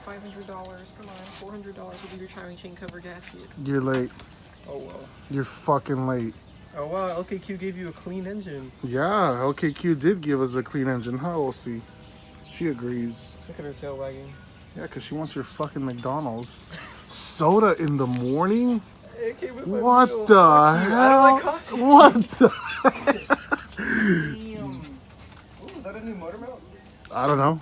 $500. Come on, $400 will be your timing chain cover gasket. You're late. Oh well. You're fucking late. Oh wow, LKQ gave you a clean engine. Yeah, LKQ did give us a clean engine. Huh, we'll see. She agrees. Look at her tail wagging. Yeah, because she wants your fucking McDonald's. Soda in the morning? It came with my What meal. the Fuck you. hell? I don't like coffee. What the? Damn. Oh, is that a new motor mount? I don't know.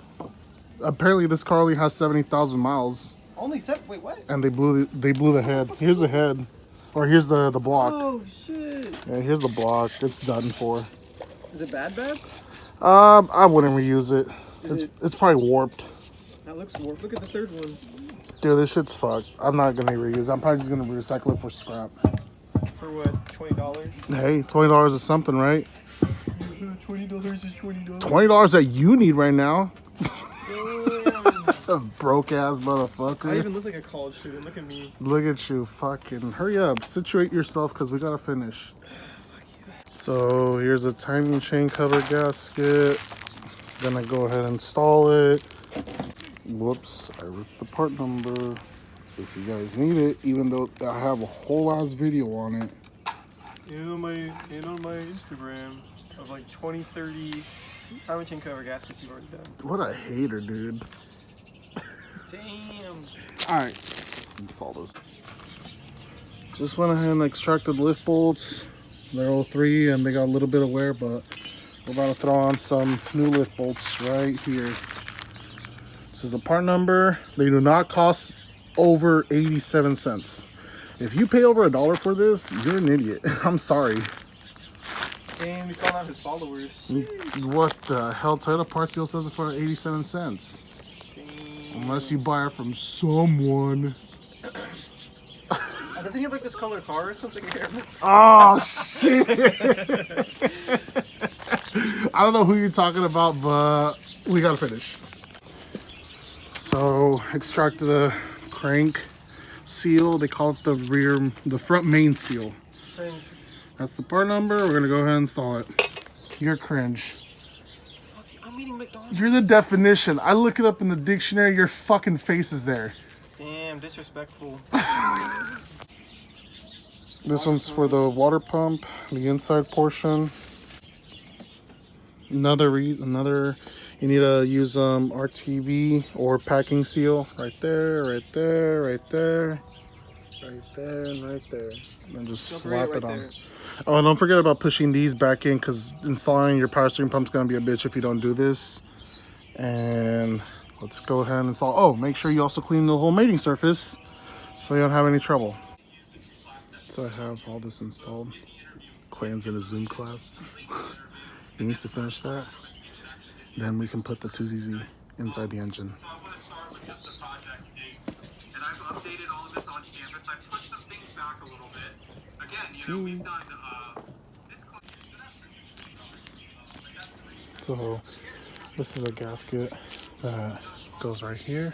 Apparently this car only has 70,000 miles. Only 7? Wait, what? And they blew the head. Here's the head. Or here's the block. Oh shit. Yeah, here's the block. It's done for. Is it bad? I wouldn't reuse it. It's probably warped. That looks warped. Look at the third one. Dude, this shit's fucked. I'm not gonna reuse it. I'm probably just gonna recycle it for scrap. For what? $20? Hey, $20 is something, right? $20 is $20. $20 that you need right now. Damn. A broke ass motherfucker. I even look like a college student. Look at me. Look at you, fucking hurry up, situate yourself because we gotta finish. Fuck you. So here's a timing chain cover gasket. Gonna go ahead and install it. Whoops, I ripped the part number. If you guys need it, even though I have a whole ass video on it. And on my Instagram of like 20, 30 timing chain cover gaskets you've already done. What a hater, dude. Damn. Alright, let's install this. Just went ahead and extracted lift bolts. They're all 3 and they got a little bit of wear, but we're about to throw on some new lift bolts right here. This is the part number. They do not cost over 87 cents. If you pay over $1 for this, you're an idiot. I'm sorry. Damn, he's calling out his followers. What the hell? Toyota Parts Deal says it for 87 cents. Damn. Unless you buy it from someone. Doesn't he have like this color car or something here? Oh, shit. I don't know who you're talking about, but we gotta finish. So, extracted the crank seal. They call it the front main seal. Cringe. That's the part number. We're gonna go ahead and install it. You're cringe. Fuck you, I'm eating McDonald's. You're the definition. I look it up in the dictionary. Your fucking face is there. Damn, disrespectful. This one's for the water pump, the inside portion. Another, you need to use RTB or packing seal right there, right there, right there, right there, and right there. And just slap it on. Oh, and don't forget about pushing these back in because installing your power steering pump is going to be a bitch if you don't do this. And let's go ahead and install. Oh, make sure you also clean the whole mating surface so you don't have any trouble. So I have all this installed. Clayton's in a Zoom class. He needs to finish that. Then we can put the 2ZZ inside the engine. So this is a gasket that goes right here.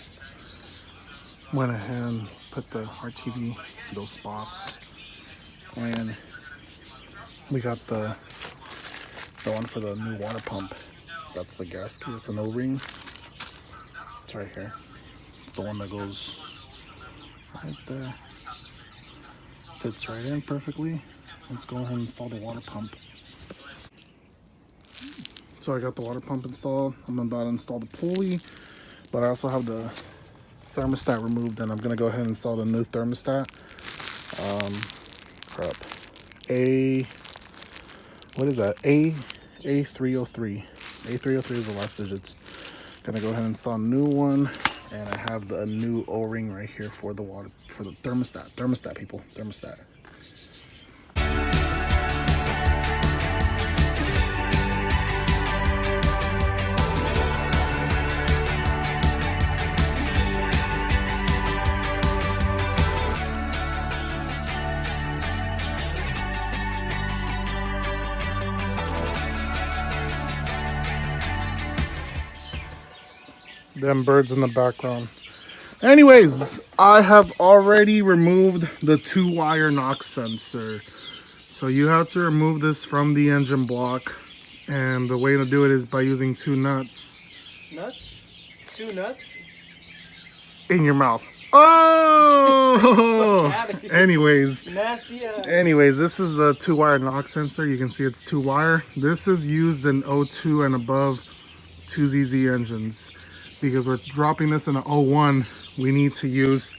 Went ahead and put the RTV, those spots. And we got the one for the new water pump. That's the gasket. It's an O-ring. It's right here. The one that goes right there. Fits right in perfectly. Let's go ahead and install the water pump. So I got the water pump installed. I'm about to install the pulley, but I also have the thermostat removed, and I'm gonna go ahead and install the new thermostat. Crap. What is that? A303. A303 is the last digits. Gonna go ahead and install a new one, and I have a new O-ring right here for the water, for the thermostat. Thermostat, people. Thermostat. Them birds in the background. Anyways, I have already removed the 2-wire knock sensor. So you have to remove this from the engine block. And the way to do it is by using 2 nuts. Nuts? 2 nuts? in your mouth. Oh! Anyways, Nasty ass. anyways, this is the 2-wire knock sensor. You can see it's 2-wire. This is used in 02 and above 2ZZ engines. Because we're dropping this in an 01, we need to use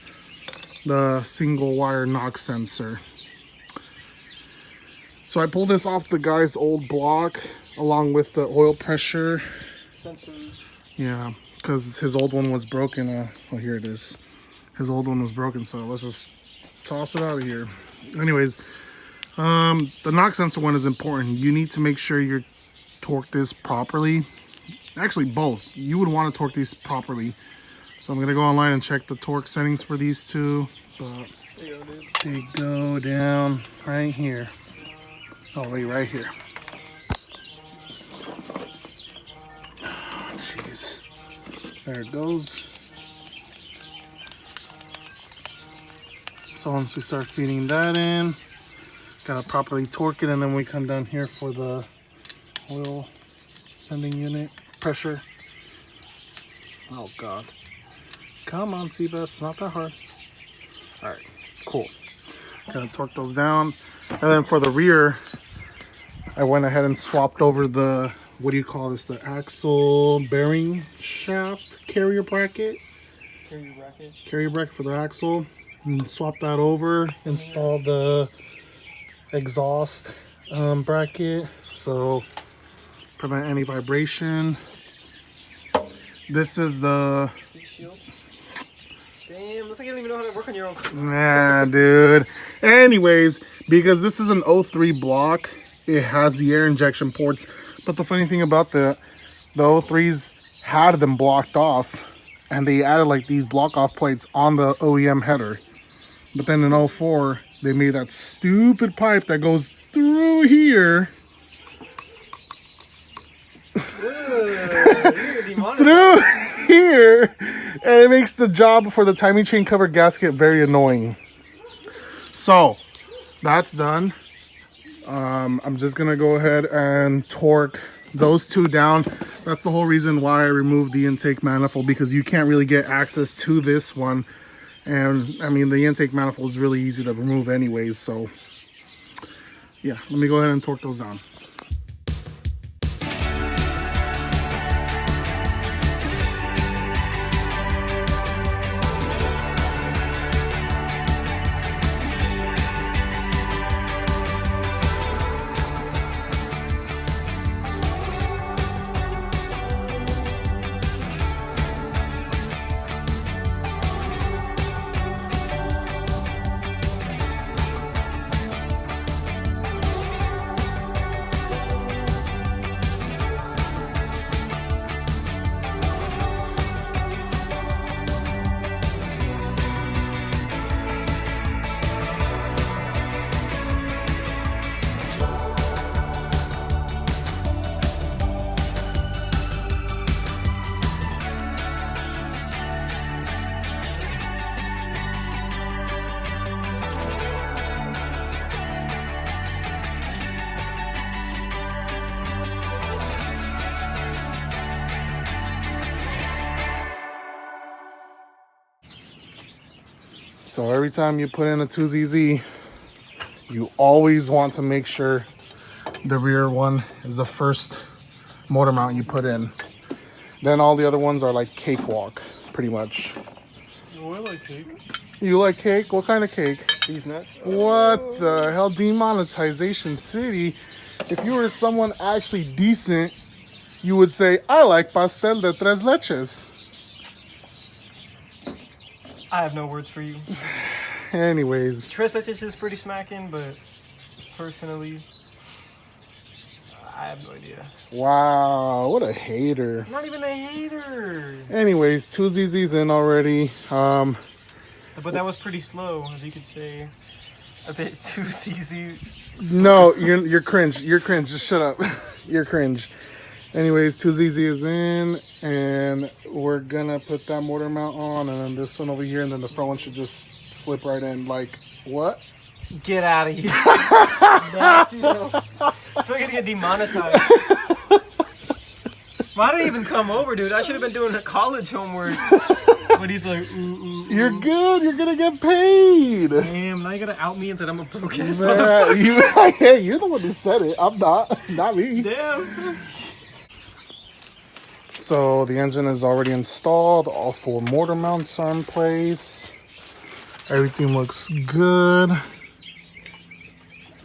the single wire knock sensor. So I pulled this off the guy's old block along with the oil pressure Sensors. Yeah, because his old one was broken. Oh, here it is. His old one was broken, so let's just toss it out of here. Anyways, the knock sensor one is important. You need to make sure you torque this properly. Actually, both. You would want to torque these properly. So I'm going to go online and check the torque settings for these two. But they go down right here. Oh, wait, right here. Jeez. There it goes. So once we start feeding that in, gotta properly torque it, and then we come down here for the oil sending unit pressure. Oh God. Come on, Seabass, it's not that hard. All right, cool. Gotta torque those down. And then for the rear, I went ahead and swapped over the, what do you call this? The axle bearing shaft carrier bracket. Carrier bracket for the axle. And swap that over. Install the exhaust bracket. So prevent any vibration. This is the... Heat shield. Damn, looks like you don't even know how to work on your own. Nah, dude. Anyways, because this is an 03 block, it has the air injection ports. But the funny thing about the 03s had them blocked off, and they added like these block off plates on the OEM header. But then in 04, they made that stupid pipe that goes through here. Through here, and it makes the job for the timing chain cover gasket very annoying. So that's done. I'm just gonna go ahead and torque those two down. That's the whole reason why I removed the intake manifold, because you can't really get access to this one. And I mean, the intake manifold is really easy to remove anyways. So yeah, let me go ahead and torque those down. So every time you put in a 2ZZ, you always want to make sure the rear one is the first motor mount you put in. Then all the other ones are like cakewalk, pretty much. Oh, I like cake. You like cake? What kind of cake? These nuts. What the hell? Demonetization City. If you were someone actually decent, you would say, I like pastel de tres leches. I have no words for you. Anyways. Tres leches is pretty smacking, but personally, I have no idea. Wow, what a hater. Not even a hater. Anyways, 2ZZ's in already. But that was pretty slow, as you could say. A bit too easy. No, you're cringe. You're cringe. Just shut up. You're cringe. Anyways, 2ZZ is in, and we're gonna put that motor mount on, and then this one over here, and then the front one should just slip right in. Like, what? Get out of here. That's why I gotta get demonetized. Why did I even come over, dude? I should have been doing the college homework. But he's like, You're good. You're gonna get paid. Damn, now you gotta out me that I'm a broke ass Man, motherfucker. hey, you're the one who said it. I'm not me. Damn. So the engine is already installed. All 4 mortar mounts are in place. Everything looks good.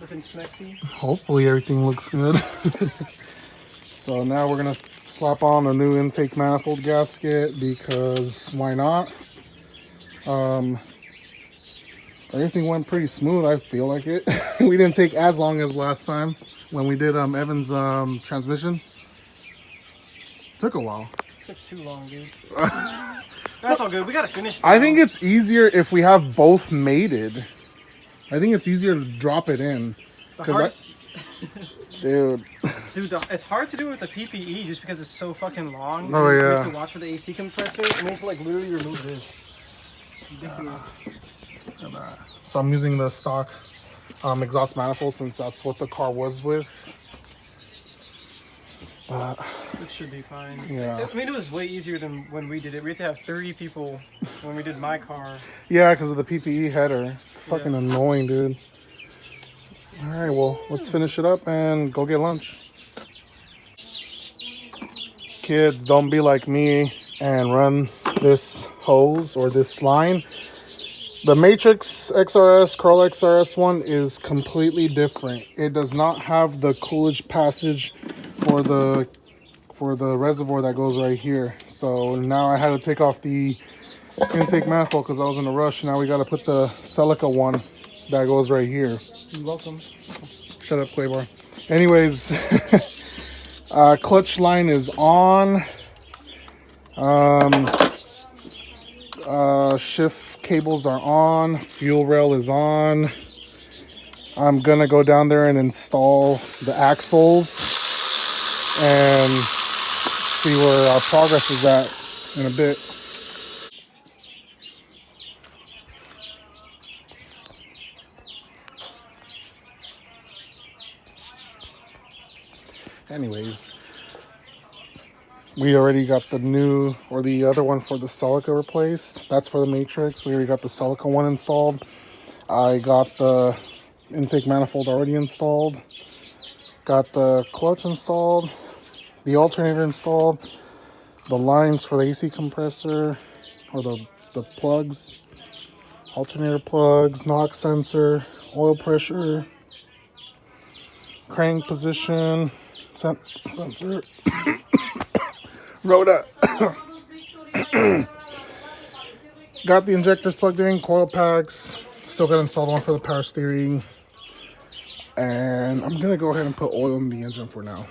Looking smexy. Hopefully everything looks good. So now we're gonna slap on a new intake manifold gasket because why not? Everything went pretty smooth. I feel like it. We didn't take as long as last time when we did Evan's transmission. Took a while. Took too long, dude. That's all good. We gotta finish. I think it's easier if we have both mated. I think it's easier to drop it in. Dude. Dude, it's hard to do with the PPE just because it's so fucking long. Oh, You yeah. have to watch for the AC compressor. It makes like literally remove this. Ridiculous. So I'm using the stock exhaust manifold since that's what the car was with. It should be fine. Yeah. I mean, it was way easier than when we did it. We had to have 30 people when we did my car. Yeah, because of the PPE header. It's fucking annoying, dude. All right, well, let's finish it up and go get lunch. Kids, don't be like me and run this hose or this line. The Matrix XRS, Curl XRS one is completely different. It does not have the Coolidge passage for the reservoir that goes right here. So now I had to take off the intake manifold because I was in a rush. Now we got to put the Celica one that goes right here. You're welcome. Shut up, Quaybar. Anyways, clutch line is on. Shift cables are on. Fuel rail is on. I'm gonna go down there and install the axles and see where our progress is at in a bit. Anyways, we already got the new, or the other one for the Celica replaced. That's for the Matrix. We already got the Celica one installed. I got the intake manifold already installed. Got the clutch installed. The alternator installed. The lines for the AC compressor, or the plugs. Alternator plugs, knock sensor, oil pressure, crank position, sensor. Rhoda. Got the injectors plugged in, coil packs. Still got installed one for the power steering. And I'm going to go ahead and put oil in the engine for now.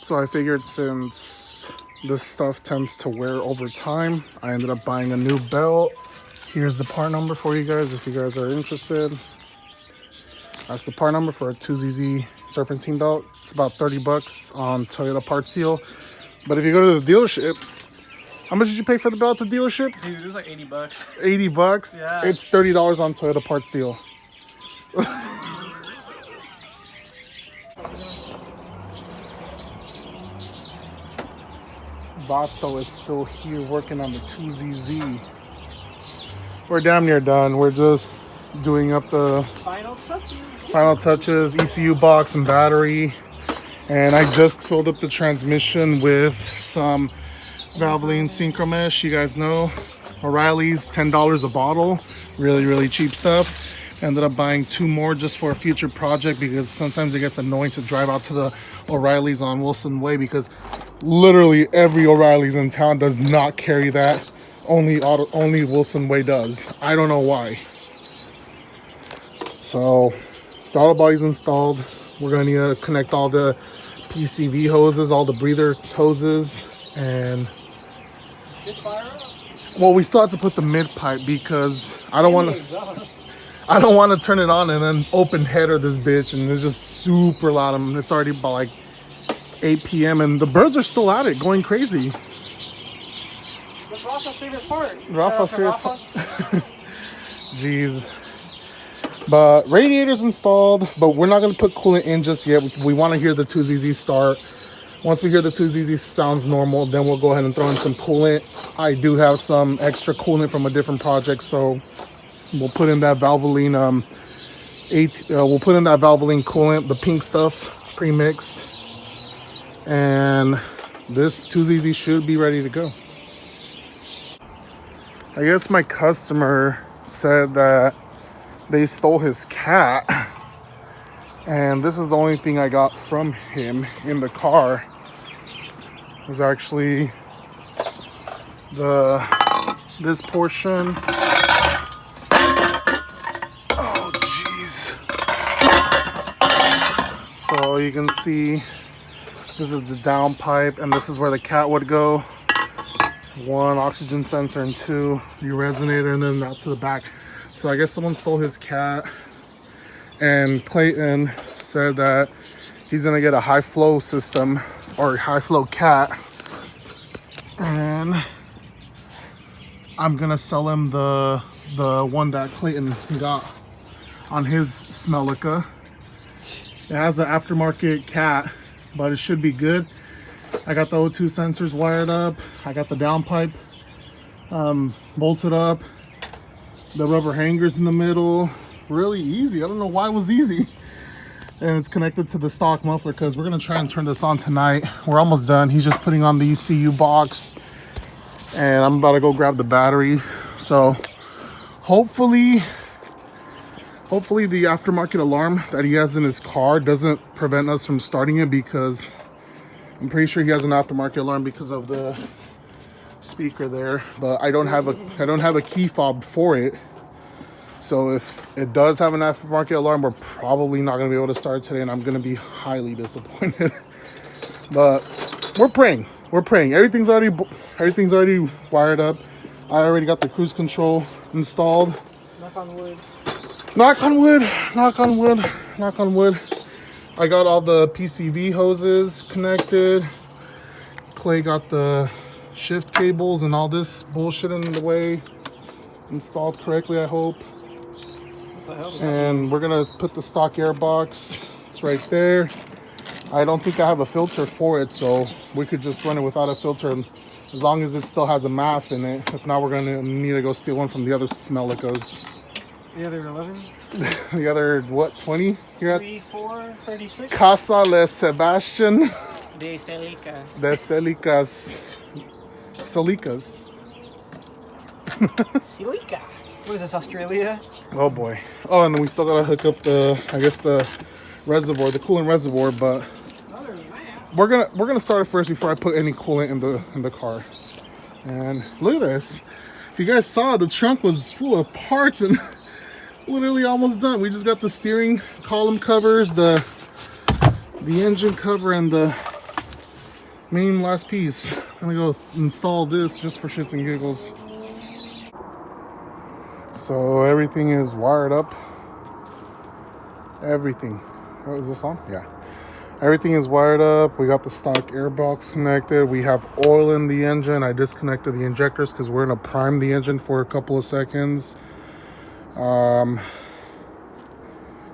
So I figured since this stuff tends to wear over time, I ended up buying a new belt. Here's the part number for you guys if you guys are interested. That's the part number for a 2ZZ serpentine belt. It's about 30 bucks on Toyota Parts Seal. But if you go to the dealership, how much did you pay for the belt at the dealership? Dude, it was like 80 bucks. 80 bucks? Yeah. It's $30 on Toyota Parts Deal. Vato is still here working on the 2ZZ. We're damn near done. We're just doing up the final touches, ECU box and battery. And I just filled up the transmission with some Valvoline Synchro Mesh. You guys know O'Reilly's, $10 a bottle. Really, really cheap stuff. Ended up buying 2 more just for a future project because sometimes it gets annoying to drive out to the O'Reilly's on Wilson Way because literally every O'Reilly's in town does not carry that. Only Wilson Way does. I don't know why. So the auto body's installed. We're gonna need to connect all the PCV hoses, all the breather hoses, and well, we still have to put the mid pipe because I don't want to turn it on and then open header this bitch and it's just super loud. I mean, it's already about like 8 p.m. and the birds are still at it, going crazy. What's Rafa's favorite part? Rafa's favorite part. Jeez. But radiator's installed, but we're not going to put coolant in just yet. We want to hear the 2ZZ start. Once we hear the 2ZZ sounds normal, then we'll go ahead and throw in some coolant. I do have some extra coolant from a different project, so we'll put in that Valvoline we'll put in that Valvoline coolant, the pink stuff, pre-mixed. And this 2ZZ should be ready to go. I guess my customer said that they stole his cat, and this is the only thing I got from him in the car. It was actually this portion. Oh jeez. So you can see this is the down pipe, and this is where the cat would go. 1 oxygen sensor and 2 resonator, and then out to the back. So I guess someone stole his cat, and Clayton said that he's gonna get a high flow system or high flow cat, and I'm gonna sell him the one that Clayton got on his Smelica. It has an aftermarket cat, but it should be good. I got the O2 sensors wired up. I got the downpipe bolted up. The rubber hangers in the middle. Really easy. I don't know why it was easy. And it's connected to the stock muffler because we're going to try and turn this on tonight. We're almost done. He's just putting on the ECU box. And I'm about to go grab the battery. So hopefully the aftermarket alarm that he has in his car doesn't prevent us from starting it, because I'm pretty sure he has an aftermarket alarm because of the speaker there, but I don't have a key fob for it. So if it does have an aftermarket alarm, we're probably not going to be able to start today, and I'm going to be highly disappointed. But we're praying. Everything's already wired up. I already got the cruise control installed. Knock on wood. Knock on wood. Knock on wood. Knock on wood. I got all the PCV hoses connected. Clay got the shift cables and all this bullshit in the way installed correctly, I hope. And we're gonna put the stock air box. It's right there. I don't think I have a filter for it, so we could just run it without a filter as long as it still has a MAF in it. If not, we're gonna need to go steal one from the other Smelicas. The other 11? The other, what, 20? Here at 34, 36? Casa Le Sebastian. De Celica. De Celicas. Celicas. Celica. What is this, Australia? Oh boy. Oh, and then we still gotta hook up the reservoir, the coolant reservoir, but we're gonna start it first before I put any coolant in the car. And look at this. If you guys saw, the trunk was full of parts and literally almost done. We just got the steering column covers, the engine cover, and the main last piece. I'm gonna go install this just for shits and giggles. So everything is wired up. Everything. Oh, is this on? Yeah. Everything is wired up. We got the stock air box connected. We have oil in the engine. I disconnected the injectors because we're gonna prime the engine for a couple of seconds.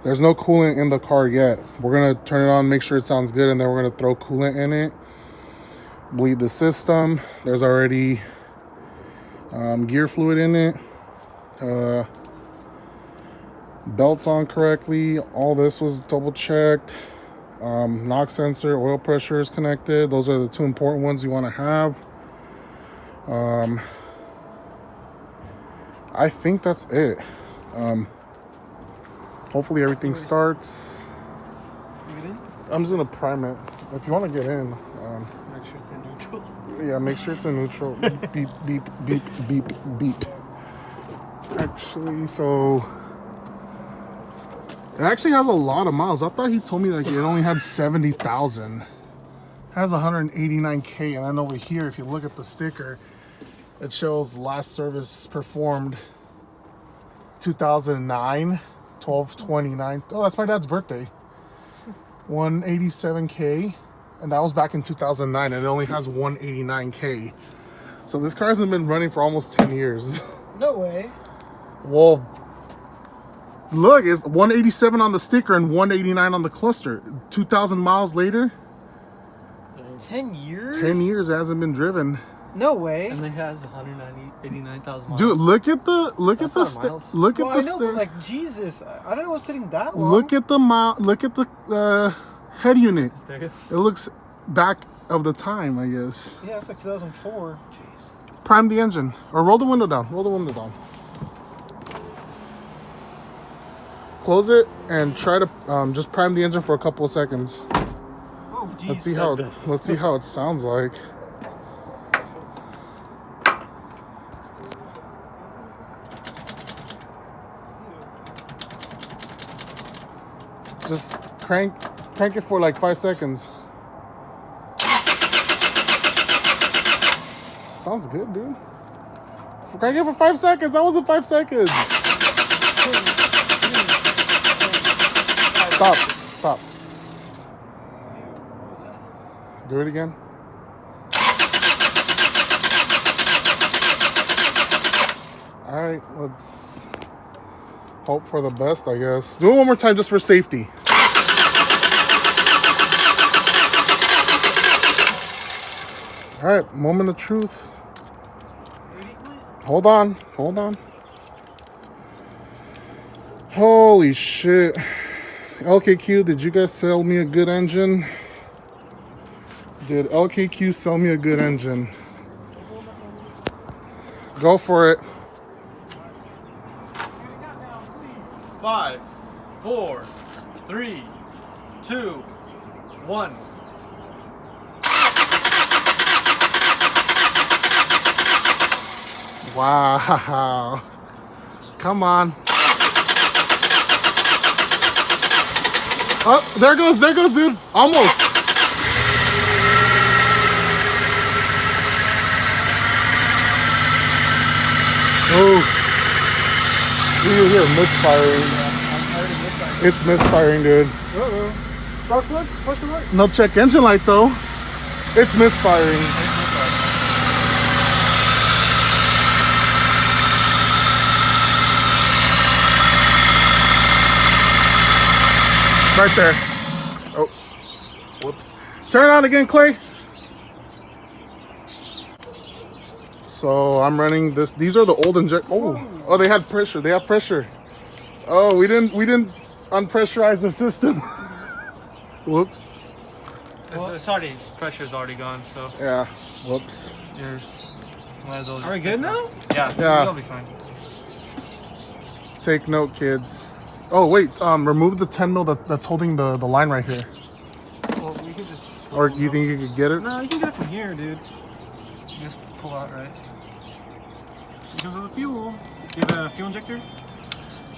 There's no coolant in the car yet. We're gonna turn it on, make sure it sounds good, and then we're gonna throw coolant in it. Bleed the system. There's already gear fluid in it. Belts on correctly. All this was double checked. Knock sensor, oil pressure is connected. Those are the two important ones you want to have. I think that's it. Hopefully everything starts. You get in? I'm just gonna prime it. If you want to get in, Make sure it's in neutral. yeah, make sure it's in neutral. Beep, beep, beep, beep, beep. Actually, so it actually has a lot of miles. I thought he told me like it only had 70,000. It has 189K, and then over here, if you look at the sticker, it shows last service performed 2009, 12/29. Oh, that's my dad's birthday. 187K, and that was back in 2009, and it only has 189K. So this car hasn't been running for almost 10 years. No way. Well, Look, it's 187 on the sticker and 189 on the cluster. 2,000 miles later. 10 years? 10 years, it hasn't been driven. No way. And it has 189,000 miles. Dude, look at the Look at I know, but like Jesus, I don't know what's sitting that long. Look at the head unit. There you It looks back of the time, I guess. Yeah, it's like 2004. Jeez. Prime the engine or roll the window down. Roll the window down. Close it and try to just prime the engine for a couple of seconds. Oh, geez. Let's see how it sounds like. Just crank it for like 5 seconds. Sounds good, dude. Crank it for 5 seconds. That wasn't 5 seconds. Stop. Do it again. All right, let's hope for the best, I guess. Do it one more time just for safety. All right, moment of truth. Hold on. Holy shit. LKQ, did you guys sell me a good engine? Did LKQ sell me a good engine? Go for it. 5, 4, 3, 2, 1. Wow. Come on. Oh, there goes, dude. Almost. Oh. You hear misfiring. It's misfiring, dude. Uh-oh. Spark plugs? Question mark? No check engine light, though. It's misfiring. Right there. Oh, whoops. Turn it on again, Clay. So I'm running this. These are the old inject. Oh, they had pressure. They have pressure. Oh, we didn't unpressurize the system. Whoops. It's already, pressure's already gone, so. Yeah. Whoops. Are we good now? Yeah. We'll be fine. Take note, kids. Oh wait, remove the 10 mil that's holding the line right here. Well, we can just. Or you think you could get it? No, you can get it from here, dude. You just pull out, right? It comes with the fuel. Do you have a fuel injector?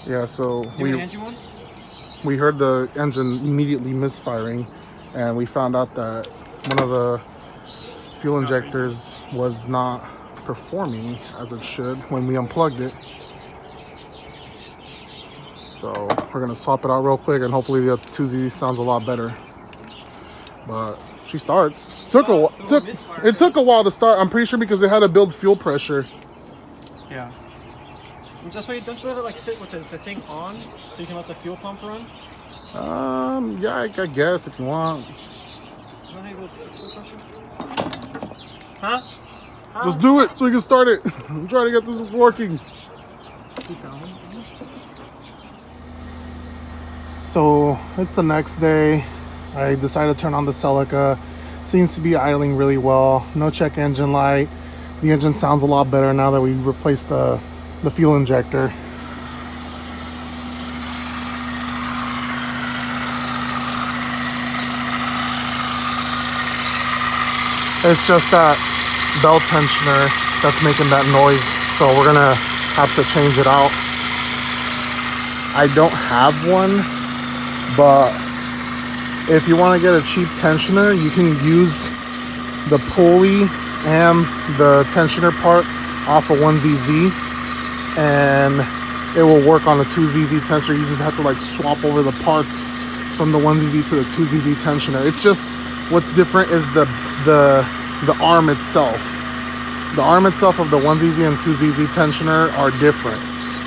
Yeah. So Do you hand you one? we heard the engine immediately misfiring, and we found out that one of the fuel injectors was not performing as it should when we unplugged it. So we're gonna swap it out real quick, and hopefully the 2Z sounds a lot better. But she starts. It took a while to start. I'm pretty sure because they had to build fuel pressure. Yeah. Just wait, don't you let it like sit with the thing on so you can let the fuel pump run? Yeah, I guess if you want. Huh? Just do it so we can start it. I'm trying to get this working. So it's the next day. I decided to turn on the Celica. Seems to be idling really well. No check engine light. The engine sounds a lot better now that we replaced the fuel injector. It's just that belt tensioner that's making that noise, so we're gonna have to change it out. I don't have one, but if you want to get a cheap tensioner, you can use the pulley and the tensioner part off of 1ZZ, and it will work on a 2ZZ tensioner. You just have to like swap over the parts from the 1ZZ to the 2ZZ tensioner. It's just what's different is the arm itself. The arm itself of the 1ZZ and 2ZZ tensioner are different.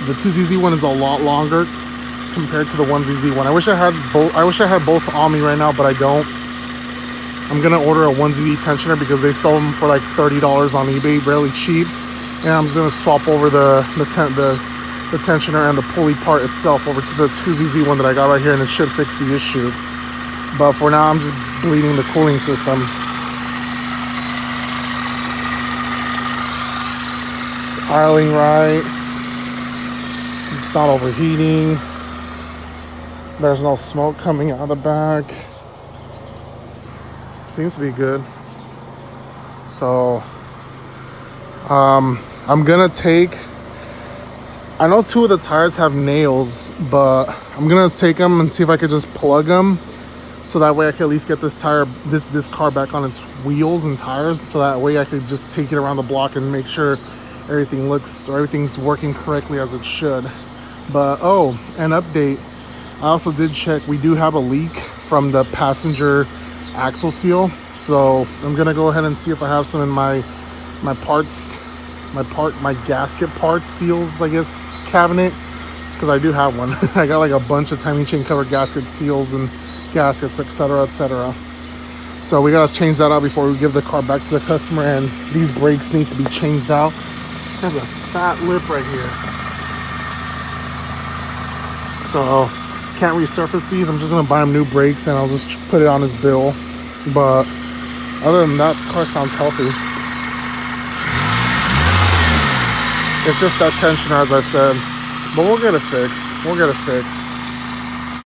The 2ZZ one is a lot longer, compared to the 1ZZ one. I wish I had both. I wish I had both on me right now, but I don't. I'm gonna order a 1ZZ tensioner because they sell them for like $30 on eBay, really cheap. And I'm just gonna swap over the tensioner and the pulley part itself over to the 2ZZ one that I got right here, and it should fix the issue. But for now, I'm just bleeding the cooling system. It's idling right. It's not overheating. There's no smoke coming out of the back. Seems to be good. So I'm gonna take, I know 2 of the tires have nails, but I'm gonna take them and see if I could just plug them, so that way I can at least get this car back on its wheels and tires, so that way I could just take it around the block and make sure everything's working correctly as it should. But oh, an update, I also did check, we do have a leak from the passenger axle seal, so I'm gonna go ahead and see if I have some in my gasket part seals, I guess, cabinet, because I do have one. I got like a bunch of timing chain cover gasket seals and gaskets, etc, etc. So we gotta change that out before we give the car back to the customer, and these brakes need to be changed out. There's a fat lip right here, so can't resurface these. I'm just gonna buy him new brakes and I'll just put it on his bill. But other than that, the car sounds healthy. It's just that tensioner, as I said, but we'll get it fixed.